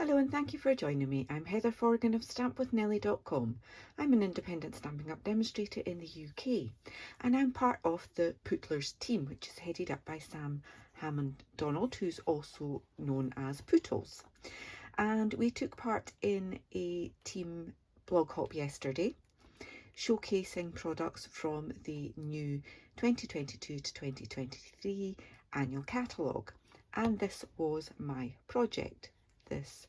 Hello and thank you for joining me. I'm Heather Forgan of stampwithnellie.com. I'm an independent Stampin' Up demonstrator in the UK and I'm part of the Pootlers team, which is headed up by Sam Hammond-Donald, who's also known as Pootles. And we took part in a team blog hop yesterday, showcasing products from the new 2022 to 2023 Annual Catalogue. And this was my project. This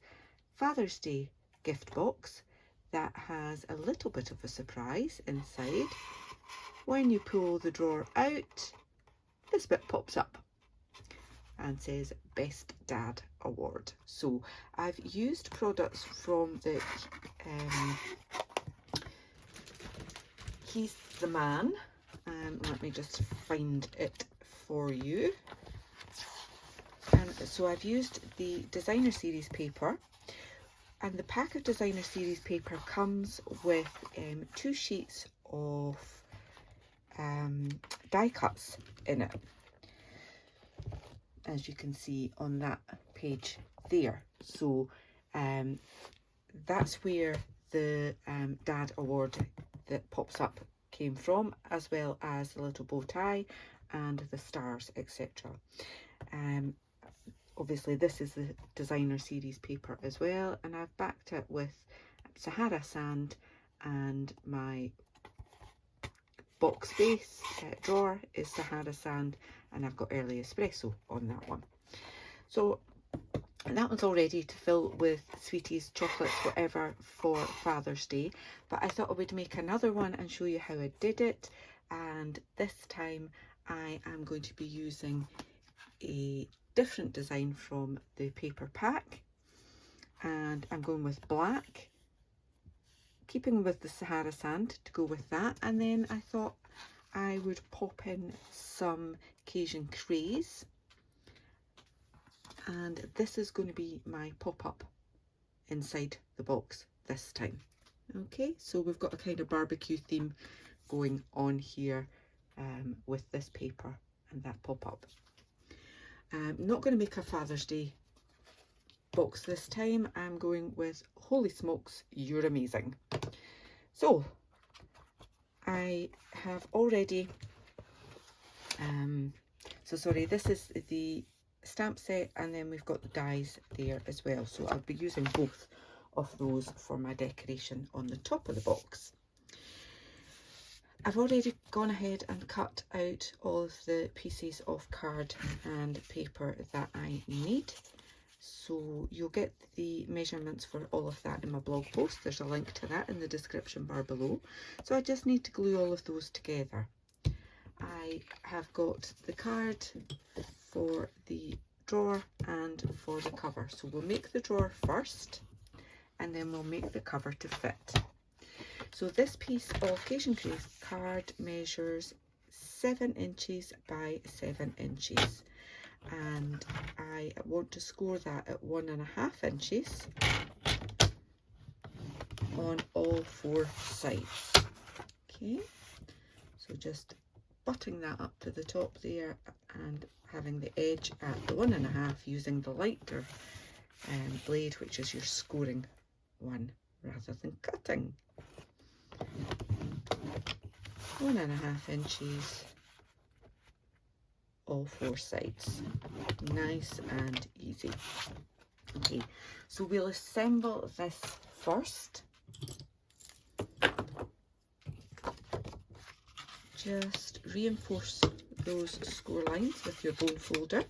Father's Day gift box that has a little bit of a surprise inside. When you pull the drawer out, this bit pops up and says Best Dad Award. So I've used products from the He's the Man. Let me just find it for you. So I've used the Designer Series paper, and the pack of Designer Series paper comes with 2 sheets of die cuts in it, as you can see on that page there. So that's where the Dad Award that pops up came from, as well as the little bow tie and the stars, etc. Obviously this is the Designer Series paper as well, and I've backed it with Sahara Sand, and my box base drawer is Sahara Sand, and I've got Early Espresso on that one. So that one's all ready to fill with sweeties, chocolates, whatever for Father's Day, but I thought I would make another one and show you how I did it. And this time I am going to be using a different design from the paper pack, and I'm going with black, keeping with the Sahara Sand to go with that, and then I thought I would pop in some Cajun craze, and this is going to be my pop-up inside the box this time. Okay, so we've got a kind of barbecue theme going on here with this paper and that pop-up. I'm not going to make a Father's Day box this time. I'm going with Holy Smokes, You're Amazing. So I have already, this is the stamp set, and then we've got the dies there as well. So I'll be using both of those for my decoration on the top of the box. I've already gone ahead and cut out all of the pieces of card and paper that I need. So you'll get the measurements for all of that in my blog post. There's a link to that in the description bar below. So I just need to glue all of those together. I have got the card for the drawer and for the cover. So we'll make the drawer first, and then we'll make the cover to fit. So this piece of Cajun craze card measures 7 inches by 7 inches, and I want to score that at 1.5 inches on all 4 sides. Okay, so just butting that up to the top there and having the edge at the 1.5 using the lighter blade, which is your scoring one rather than cutting. 1.5 inches, all 4 sides. Nice and easy. Okay, so we'll assemble this first. Just reinforce those score lines with your bone folder.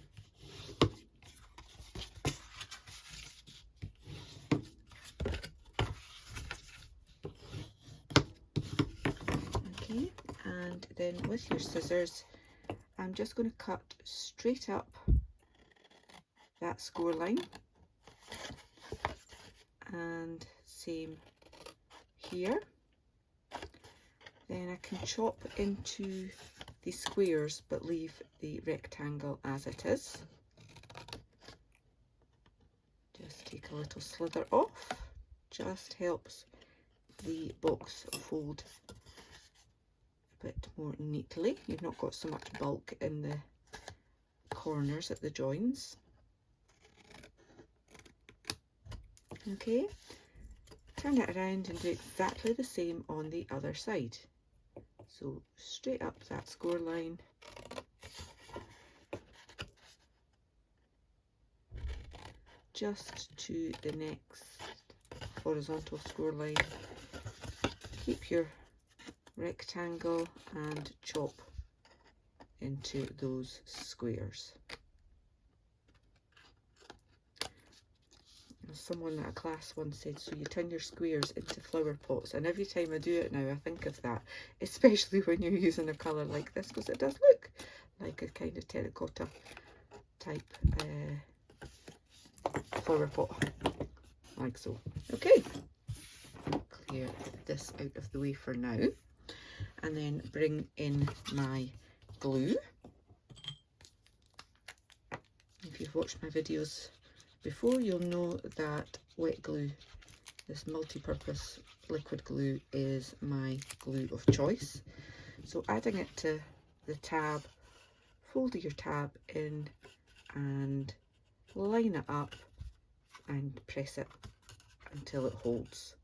Okay, and then with your scissors, I'm just going to cut straight up that score line, and same here. Then I can chop into the squares but leave the rectangle as it is. Just take a little slither off, just helps the box fold a bit more neatly. You've not got so much bulk in the corners at the joins. Okay, turn it around and do exactly the same on the other side. So straight up that score line, just to the next horizontal score line. Keep your rectangle and chop into those squares. Someone at a class once said, so you turn your squares into flower pots, and every time I do it now I think of that, especially when you're using a colour like this, because it does look like a kind of terracotta type flower pot, like so. Okay, clear this out of the way for now, and then bring in my glue. If you've watched my videos before, you'll know that wet glue, this multi-purpose liquid glue, is my glue of choice. So adding it to the tab, fold your tab in and line it up and press it until it holds.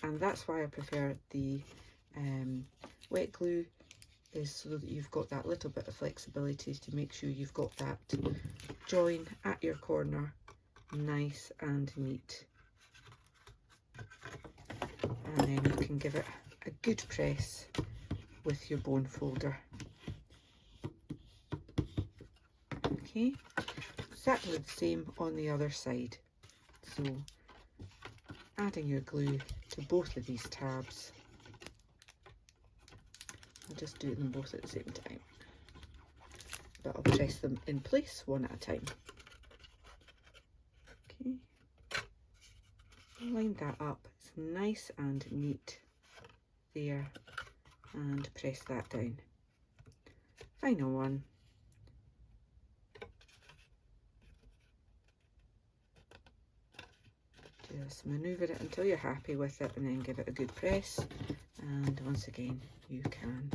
And that's why I prefer the wet glue, is so that you've got that little bit of flexibility to make sure you've got that join at your corner nice and neat, and then you can give it a good press with your bone folder. Okay, exactly the same on the other side. So adding your glue to both of these tabs. I'll just do them both at the same time, but I'll press them in place one at a time. Okay, line that up, it's nice and neat there, and press that down. Final one. Just manoeuvre it until you're happy with it, and then give it a good press, and once again you can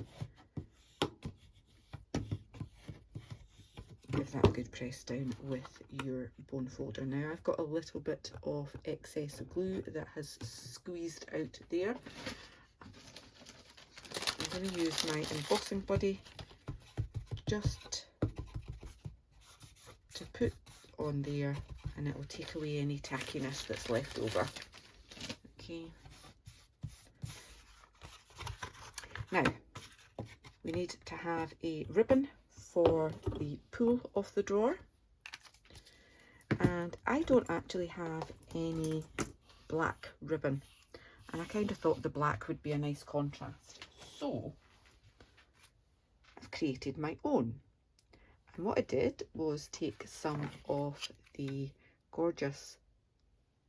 give that a good press down with your bone folder. Now I've got a little bit of excess glue that has squeezed out there. I'm going to use my embossing buddy just to put on there, and it will take away any tackiness that's left over. Okay. Now we need to have a ribbon for the pull of the drawer, and I don't actually have any black ribbon, and I kind of thought the black would be a nice contrast, so I've created my own. And what I did was take some of the gorgeous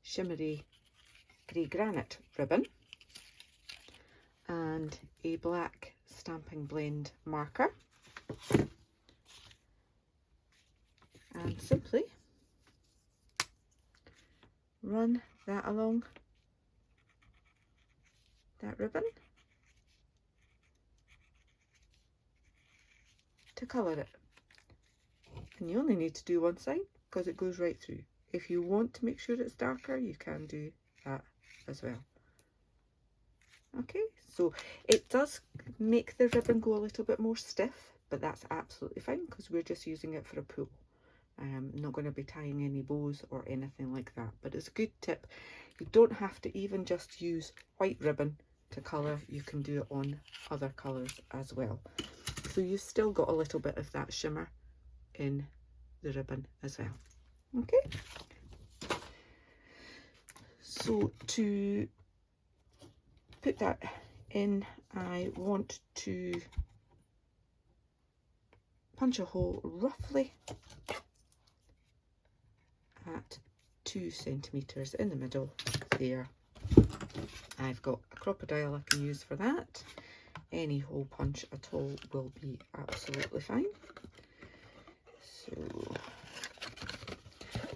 shimmery grey granite ribbon and a black Stampin' Blend marker, and simply run that along that ribbon to colour it. And you only need to do one side because it goes right through. If you want to make sure it's darker, you can do that as well. Okay, so it does make the ribbon go a little bit more stiff, but that's absolutely fine because we're just using it for a pull. I'm not going to be tying any bows or anything like that, but it's a good tip. You don't have to even just use white ribbon to colour, you can do it on other colours as well. So you've still got a little bit of that shimmer in the ribbon as well. Okay, so to put that in, I want to punch a hole roughly at 2 centimetres in the middle there. I've got a crocodile I can use for that. Any hole punch at all will be absolutely fine. So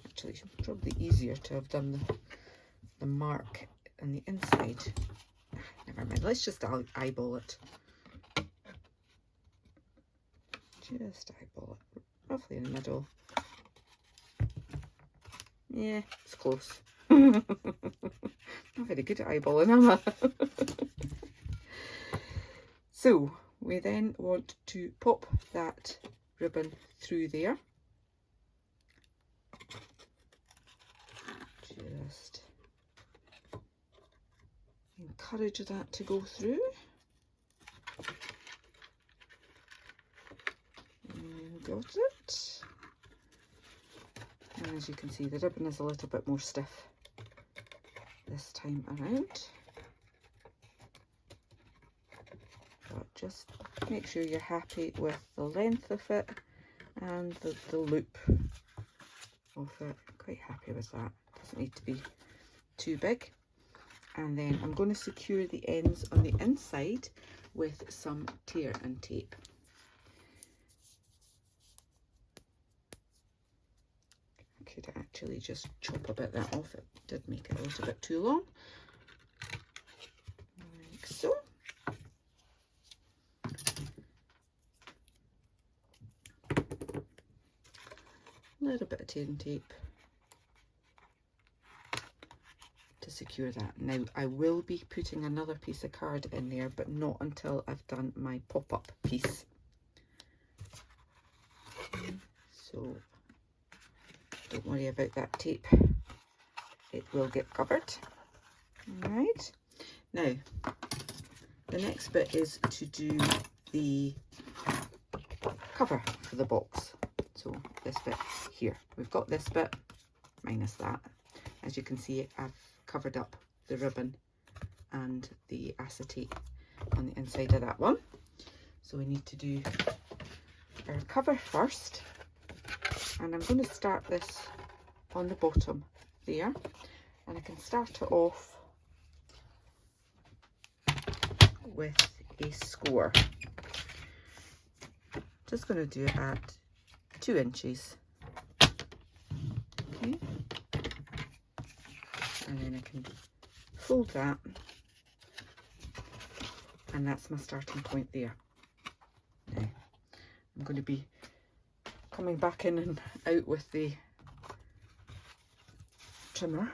actually it's probably easier to have done the mark on the inside. Never mind, let's just eyeball it. Just eyeball it roughly in the middle. Yeah, it's close. Not very good at eyeballing, am I? So we then want to pop that ribbon through there. Just encourage that to go through. Got it. And as you can see, the ribbon is a little bit more stiff this time around. But just make sure you're happy with the length of it and the loop of it. Quite happy with that. Doesn't need to be too big. And then I'm going to secure the ends on the inside with some tear and tape. I could actually just chop a bit of that off. It did make it a little bit too long. Like so. A little bit of tear and tape to secure that. Now I will be putting another piece of card in there, but not until I've done my pop-up piece. So don't worry about that tape, it will get covered. Alright, now the next bit is to do the cover for the box. So this bit here, we've got this bit minus that. As you can see, I've covered up the ribbon and the acetate on the inside of that one. So we need to do our cover first, and I'm going to start this on the bottom there, and I can start it off with a score. Just going to do it at 2 inches. Okay, and then I can fold that, and that's my starting point there. Now I'm going to be coming back in and out with the trimmer.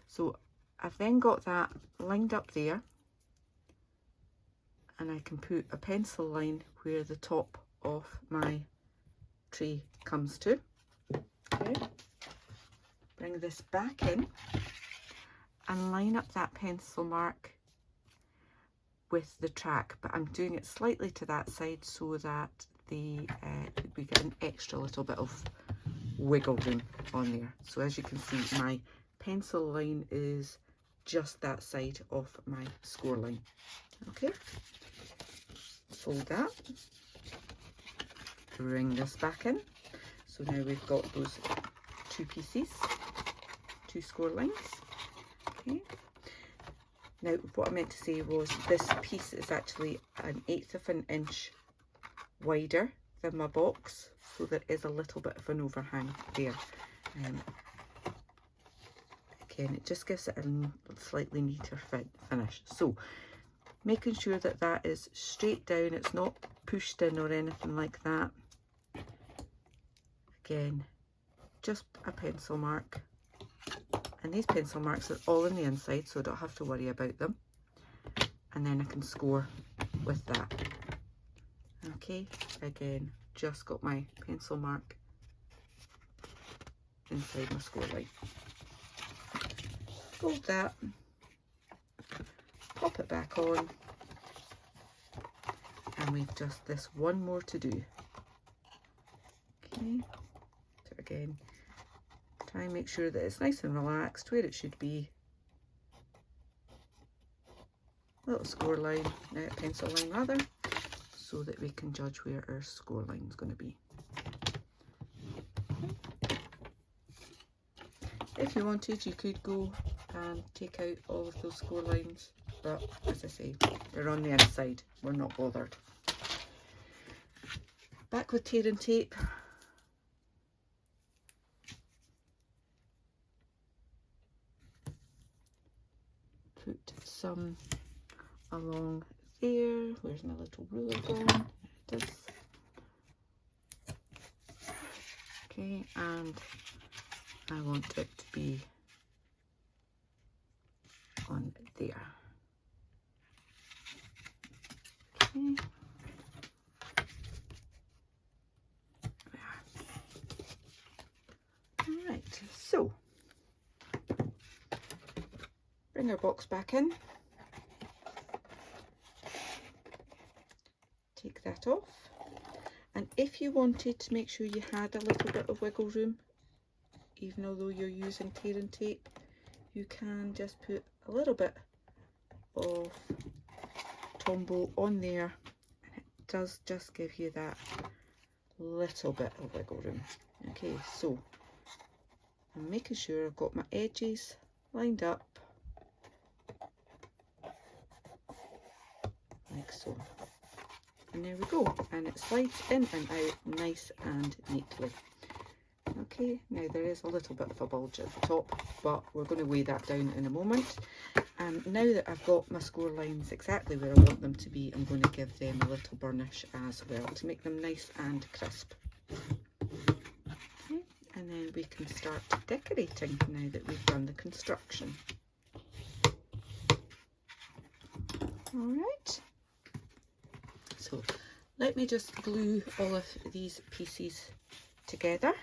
So I've then got that lined up there, and I can put a pencil line where the top of my tray comes to. Okay, bring this back in and line up that pencil mark with the track, but I'm doing it slightly to that side so that we get an extra little bit of wiggle room on there. So as you can see, my pencil line is just that side of my score line. Okay, fold that, bring this back in. So now we've got those 2 pieces, 2 score lines. Okay, now what I meant to say was this piece is actually 1/8 of an inch wider than my box, so there is a little bit of an overhang there. Again, it just gives it a slightly neater finish. So making sure that that is straight down, it's not pushed in or anything like that. Again, just a pencil mark, and these pencil marks are all on the inside, so I don't have to worry about them. And then I can score with that. Okay, again, just got my pencil mark inside my score line. Fold that, pop it back on, and we've just this one more to do. Okay, so again, try and make sure that it's nice and relaxed where it should be. Little score line, pencil line rather, so that we can judge where our score line is going to be. If you wanted, you could go and take out all of those score lines, but as I say, they're on the inside, we're not bothered. Back with tear and tape. Put some along there. Where's my little ruler gone? There it is. Okay, and I want it to be on there. Okay. Alright, so bring our box back in, take that off, and if you wanted to make sure you had a little bit of wiggle room, even although you're using tear and tape, you can just put a little bit of Tombow on there, and it does just give you that little bit of wiggle room. Okay, so I'm making sure I've got my edges lined up like so, and there we go, and it slides in and out nice and neatly. Okay, now there is a little bit of a bulge at the top, but we're going to weigh that down in a moment. And now that I've got my score lines exactly where I want them to be, I'm going to give them a little burnish as well to make them nice and crisp. Okay, and then we can start decorating now that we've done the construction. Alright, so let me just glue all of these pieces together.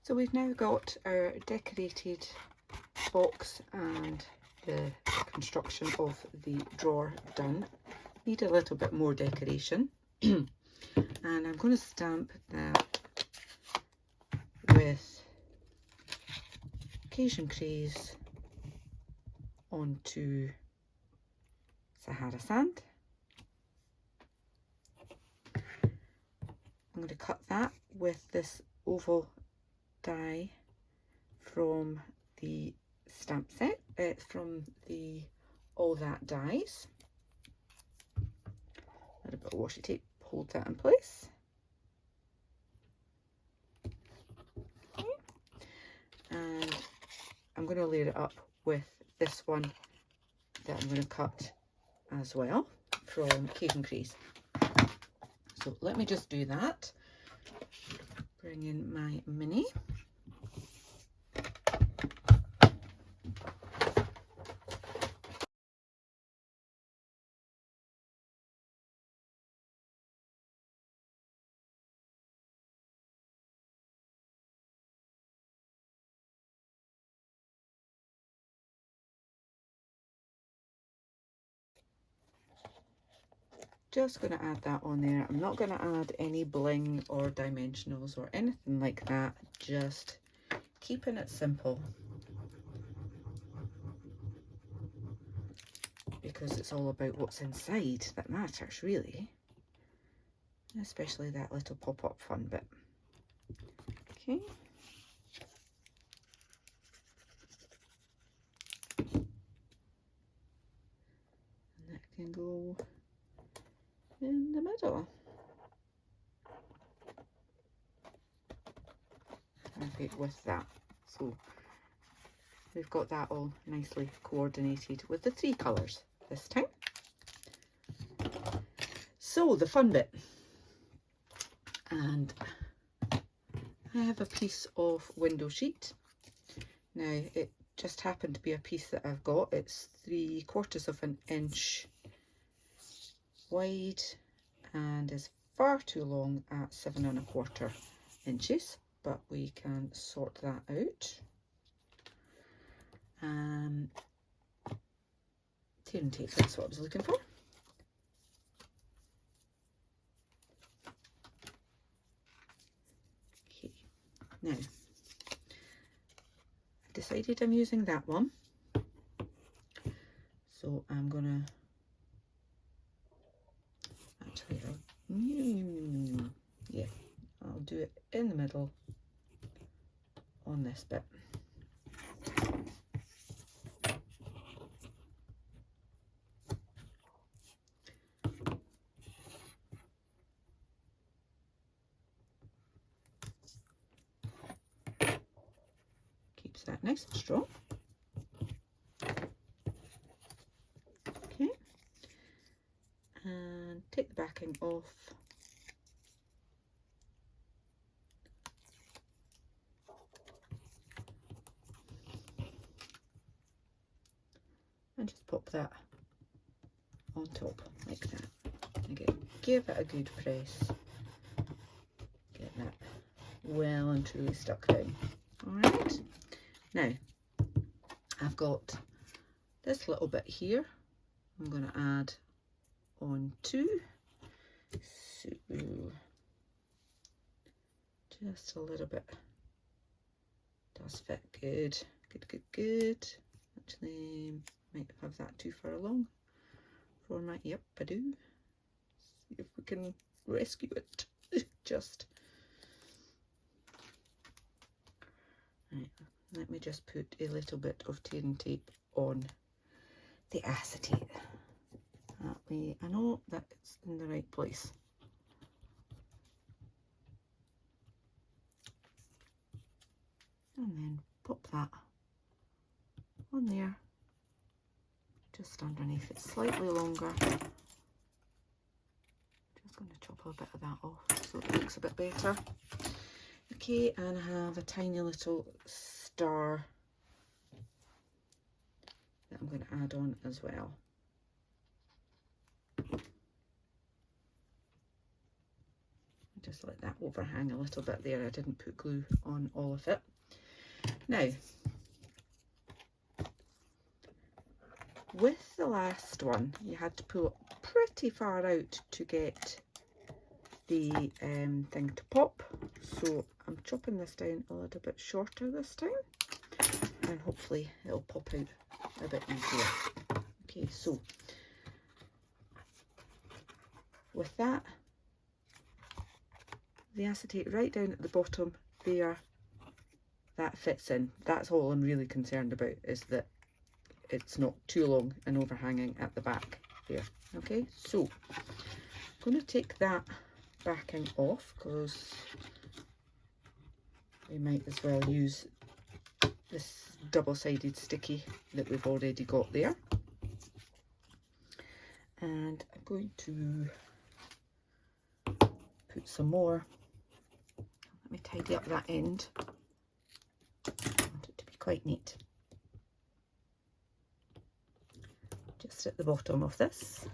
So we've now got our decorated box and the construction of the drawer done. Need a little bit more decoration and I'm going to stamp that with Cajun Craze onto Sahara sand. I'm going to cut that with this oval die from the stamp set, from the All That dies. A little bit of washi tape, hold that in place. Okay. And I'm going to layer it up with this one that I'm going to cut as well from Cajun Craze. So let me just do that. Bring in my mini. Just going to add that on there. I'm not going to add any bling or dimensionals or anything like that, just keeping it simple because it's all about what's inside that matters really, especially that little pop-up fun bit. Okay. And that can go in the middle. Perfect with that. So we've got that all nicely coordinated with the 3 colours this time. So the fun bit. And I have a piece of window sheet. Now it just happened to be a piece that I've got. It's 3/4 of an inch wide and is far too long at 7 1/4 inches, but we can sort that out. Tear and tape, that's what I was looking for. Okay, now I've decided I'm using that one, so I'm gonna actually, yeah, I'll do it in the middle on this bit. Keeps that nice and strong. Okay, and take the backing off. And just pop that on top like that. Again, give it a good press. Get that well and truly stuck down. Alright, now I've got this little bit here I'm going to add on too. So just a little bit does fit good. Good. Actually, might have that too far along for my, yep, I do. See if we can rescue it. Just right, let me just put a little bit of tearing tape on the acetate. That way I know that it's in the right place. And then pop that on there, just underneath it, slightly longer. Just going to chop a bit of that off so it looks a bit better. Okay, and I have a tiny little star that I'm going to add on as well. Just let that overhang a little bit there. I didn't put glue on all of it. Now, with the last one, you had to pull it pretty far out to get the thing to pop. So I'm chopping this down a little bit shorter this time, and hopefully it'll pop out a bit easier. Okay, so with that, the acetate right down at the bottom there, that fits in. That's all I'm really concerned about, is that it's not too long and overhanging at the back there. Okay, so I'm going to take that backing off because we might as well use this double-sided sticky that we've already got there. And I'm going to put some more. Let me tidy up that end. I want it to be quite neat. Just at the bottom of this.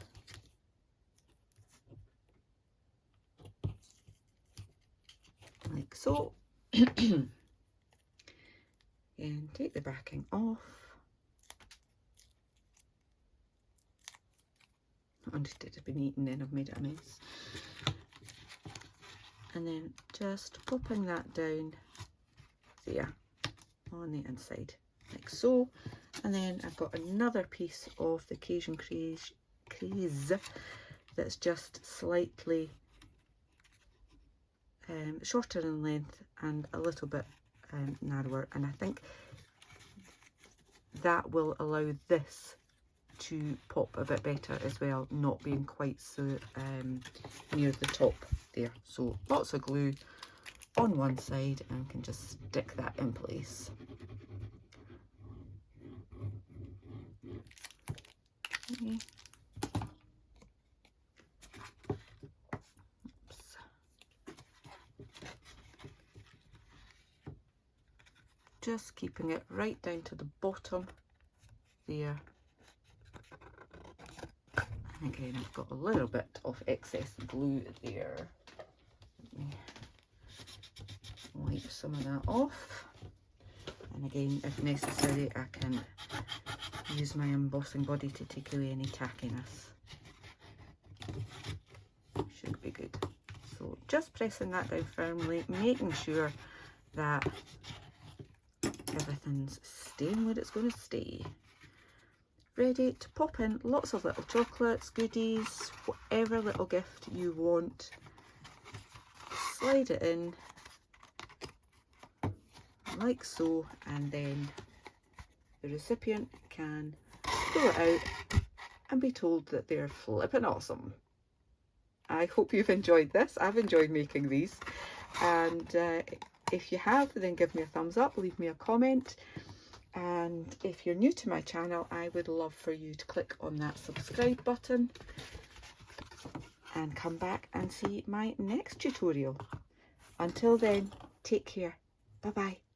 Like so. And take the backing off. I wanted it to be neat and then I've made it a mess. And then just popping that down there on the inside, like so. And then I've got another piece of the Cajun craze that's just slightly shorter in length and a little bit narrower, and I think that will allow this to pop a bit better as well, not being quite so near the top there. So lots of glue on one side and can just stick that in place. Okay. Oops. Just keeping it right down to the bottom there. And again, I've got a little bit of excess glue there. Let me wipe some of that off. And again, if necessary, I can use my embossing body to take away any tackiness. Should be good. So just pressing that down firmly, making sure that everything's staying where it's going to stay. Ready to pop in lots of little chocolates, goodies, whatever little gift you want. Slide it in like so, and then the recipient can pull it out and be told that they're flipping awesome. I hope you've enjoyed this. I've enjoyed making these, and if you have, then give me a thumbs up, leave me a comment, and if you're new to my channel, I would love for you to click on that subscribe button and come back and see my next tutorial. Until then, take care. Bye bye.